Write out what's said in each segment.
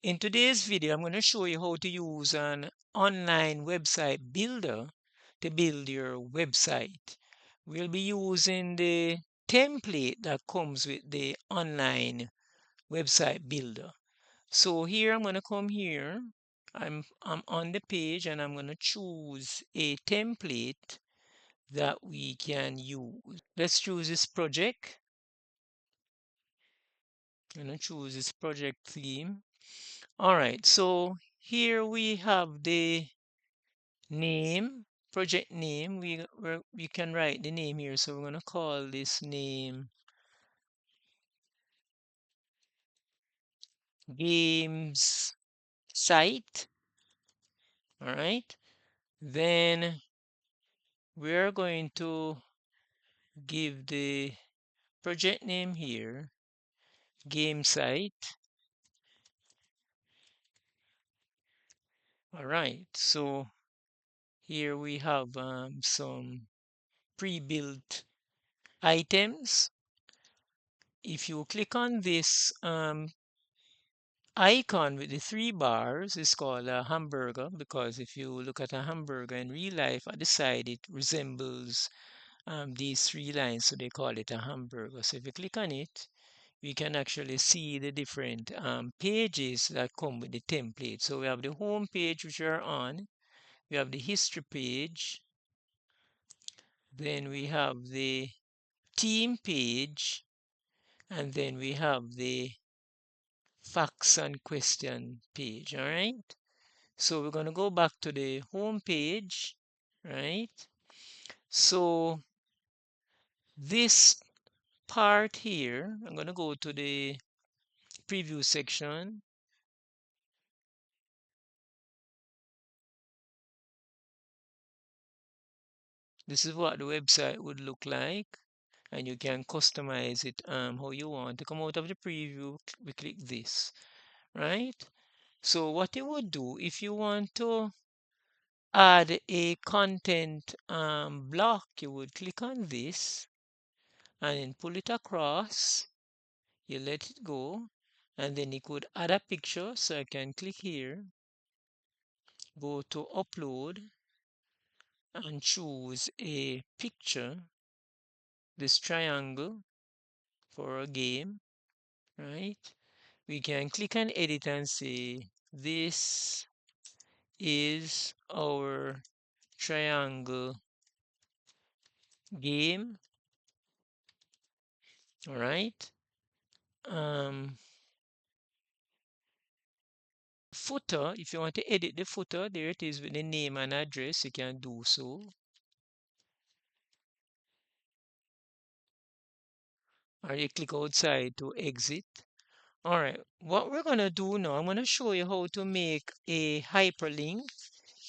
In today's video, I'm going to show you how to use an online website builder to build your website. We'll be using the template that comes with the online website builder. So here I'm going to come here. I'm on the page and I'm going to choose a template that we can use. Let's choose this project. I'm going to choose this project theme. All right, so here we have the name, project name. We can write the name here. So we're going to call this name games site. All right. Then we're going to give the project name here game site. All right. So here we have some pre-built items. If you click on this icon with the three bars, is called a hamburger, because if you look at a hamburger in real life at the side, it resembles these three lines, so they call it a hamburger. So if you click on it, we can actually see the different pages that come with the template. So we have the home page, which we're on. We have the history page. Then we have the team page. And then we have the facts and question page. All right. So we're going to go back to the home page, right? So this part here, I'm going to go to the preview section. This is what the website would look like, and you can customize it how you want. To come out of the preview, we click this, right? So what you would do if you want to add a content block, you would click on this and then pull it across. You let it go, and then you could add a picture. So I can click here, go to upload, and choose a picture, this triangle for a game, right? We can click on edit and say this is our triangle game. All right. um Footer, if you want to edit the footer, there it is with the name and address, you can do so. Or you click outside to exit. All right, what we're gonna do now, I'm gonna show you how to make a hyperlink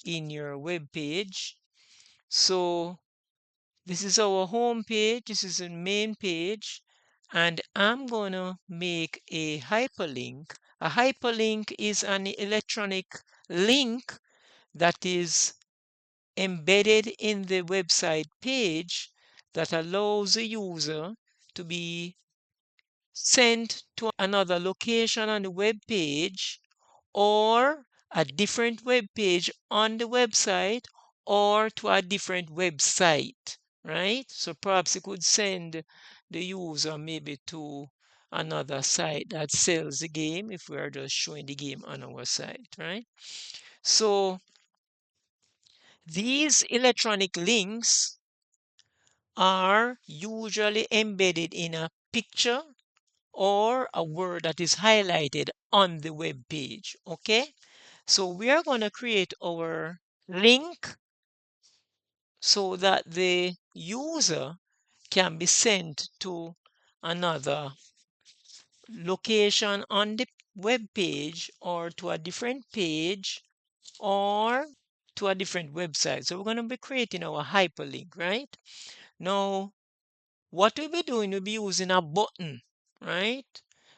in your web page. So this is our home page, this is the main page, and I'm gonna make a hyperlink. A hyperlink is an electronic link that is embedded in the website page that allows the user to be sent to another location on the web page, or a different web page on the website, or to a different website, right? So perhaps you could send the user maybe to another site that sells the game if we are just showing the game on our site, right? So these electronic links are usually embedded in a picture or a word that is highlighted on the web page. Okay, so we are going to create our link so that the user can be sent to another location on the web page, or to a different page, or to a different website. So we're going to be creating our hyperlink, right? Now what we'll be doing, we'll be using a button, right?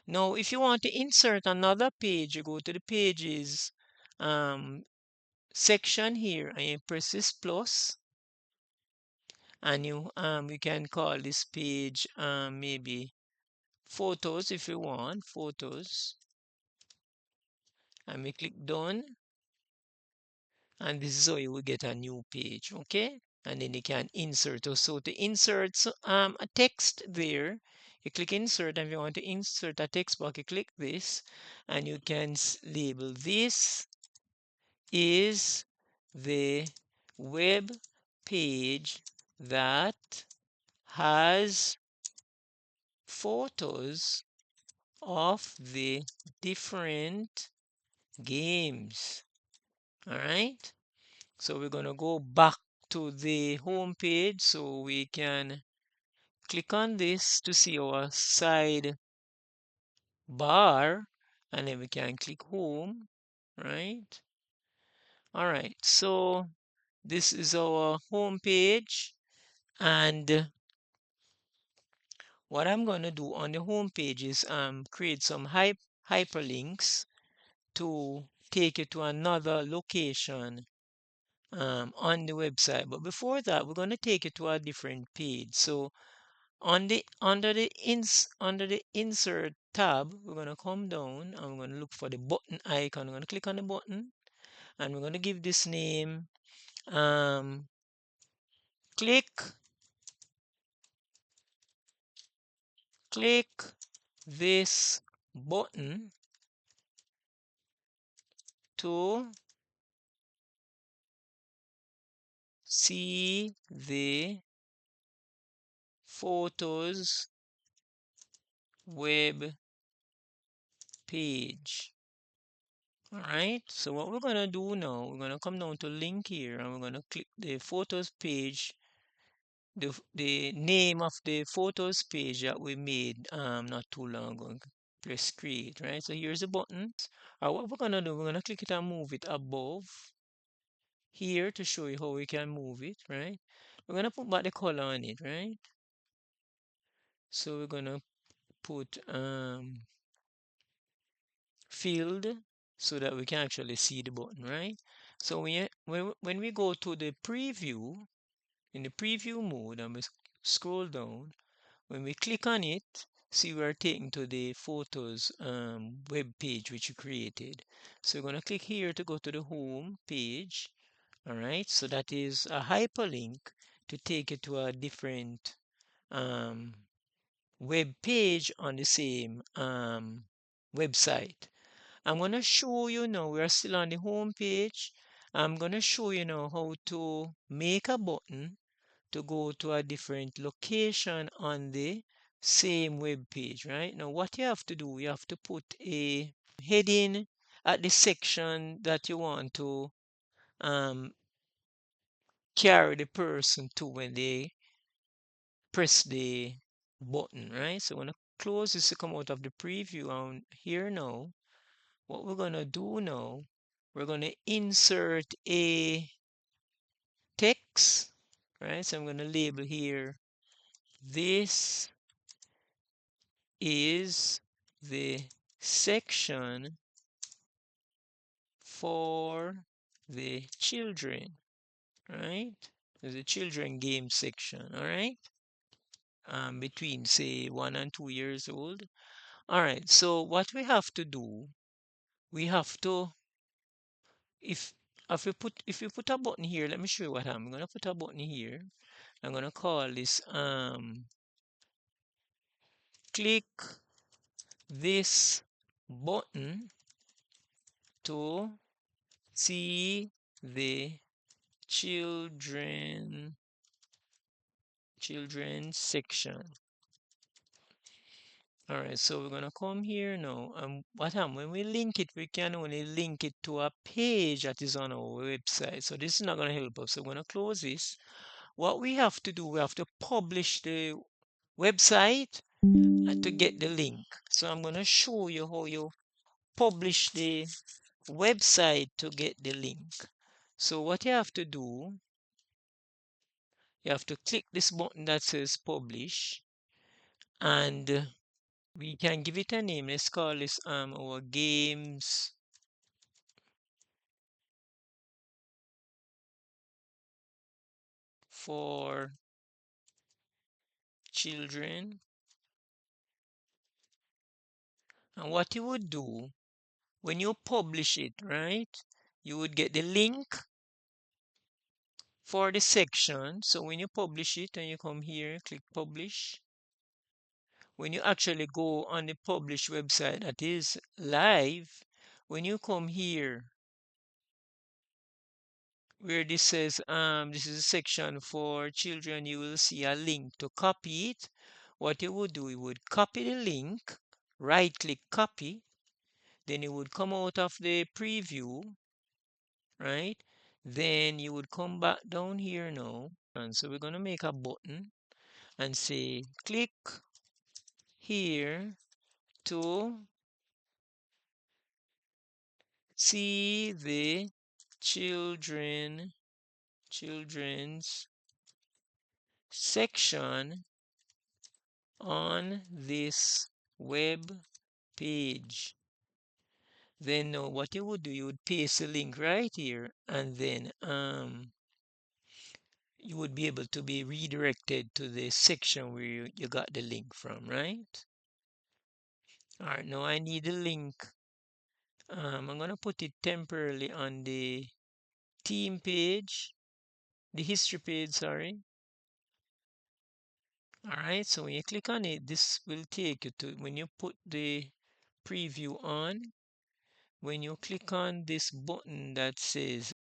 Now, if you want to insert another page, you go to the pages um, section here, and you press this plus, and you can call this page maybe photos if you want, photos. and we click done, and this is how you will get a new page. Okay, and then you can insert. So to insert a text there, you click insert, and if you want to insert a text box, you click this, and you can label this is the web page that has photos of the different games. All right, so we're going to go back to the home page so we can click on this to see our side bar, and then we can click home, right? All right, so this is our home page, and what I'm going to do on the home page is create some hyperlinks to take you to another location on the website. But before that, we're going to take you to a different page. So on the under the insert tab, we're going to come down and we're going to look for the button icon. We're going to click on the button, and we're going to give this name um, click click this button to see the photos web page. All right, so what we're going to do now, we're going to come down to link here, and we're going to click the photos page, the name of the photos page that we made not too long ago. Press create, right? So here's the buttons. What we're going to do, we're going to click it and move it above here to show you how we can move it, right? We're going to put back the color on it, right? So we're going to put field so that we can actually see the button, right? So when we go to the preview, in the preview mode, and we scroll down, when we click on it, see we are taken to the photos web page which you created. So we're going to click here to go to the home page. All right, so that is a hyperlink to take you to a different um, web page on the same website. I'm going to show you now, we are still on the home page. I'm going to show you now how to make a button to go to a different location on the same web page, right? Now, what you have to do, you have to put a heading at the section that you want to um, carry the person to when they press the button, right? So I'm going to close this to come out of the preview. And here now, what we're going to do now, we're going to insert a text, right? So I'm going to label here, this is the section for the children, right? There's a children game section, all right? Between say 1 and 2 years old. All right, so what we have to do, we have to, if if we put a button here, let me show you what I'm gonna put a button here. I'm gonna call this click this button to see the children section. All right, so we're gonna come here now. What happens when we link it, we can only link it to a page that is on our website. So this is not gonna help us. So we're gonna close this. What we have to do, we have to publish the website to get the link. So I'm gonna show you how you publish the website to get the link. So what you have to do, you have to click this button that says publish, and we can give it a name. Let's call this our games for children. And what you would do, when you publish it, right, you would get the link for the section. So when you publish it and you come here, click publish. When you actually go on the published website that is live, when you come here where this says this is a section for children, you will see a link to copy it. What you would do, you would copy the link, right click copy, then you would come out of the preview, right? Then you would come back down here now. And so we're going to make a button and say click here to see the children's section on this web page. Then what you would do, you would paste the link right here, and then you would be able to be redirected to the section where you got the link from, right? All right, now I need the link. I'm gonna put it temporarily on the theme page, the history page, sorry. All right, so when you click on it, this will take you to, when you put the preview on, when you click on this button that says,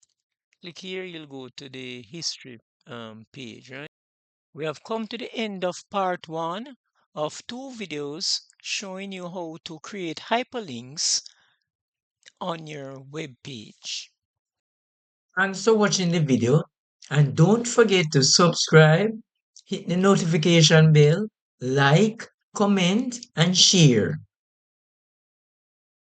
click here, you'll go to the history page, right? We have come to the end of part one of two videos showing you how to create hyperlinks on your web page. Thanks for watching the video, and don't forget to subscribe, hit the notification bell, like, comment, and share.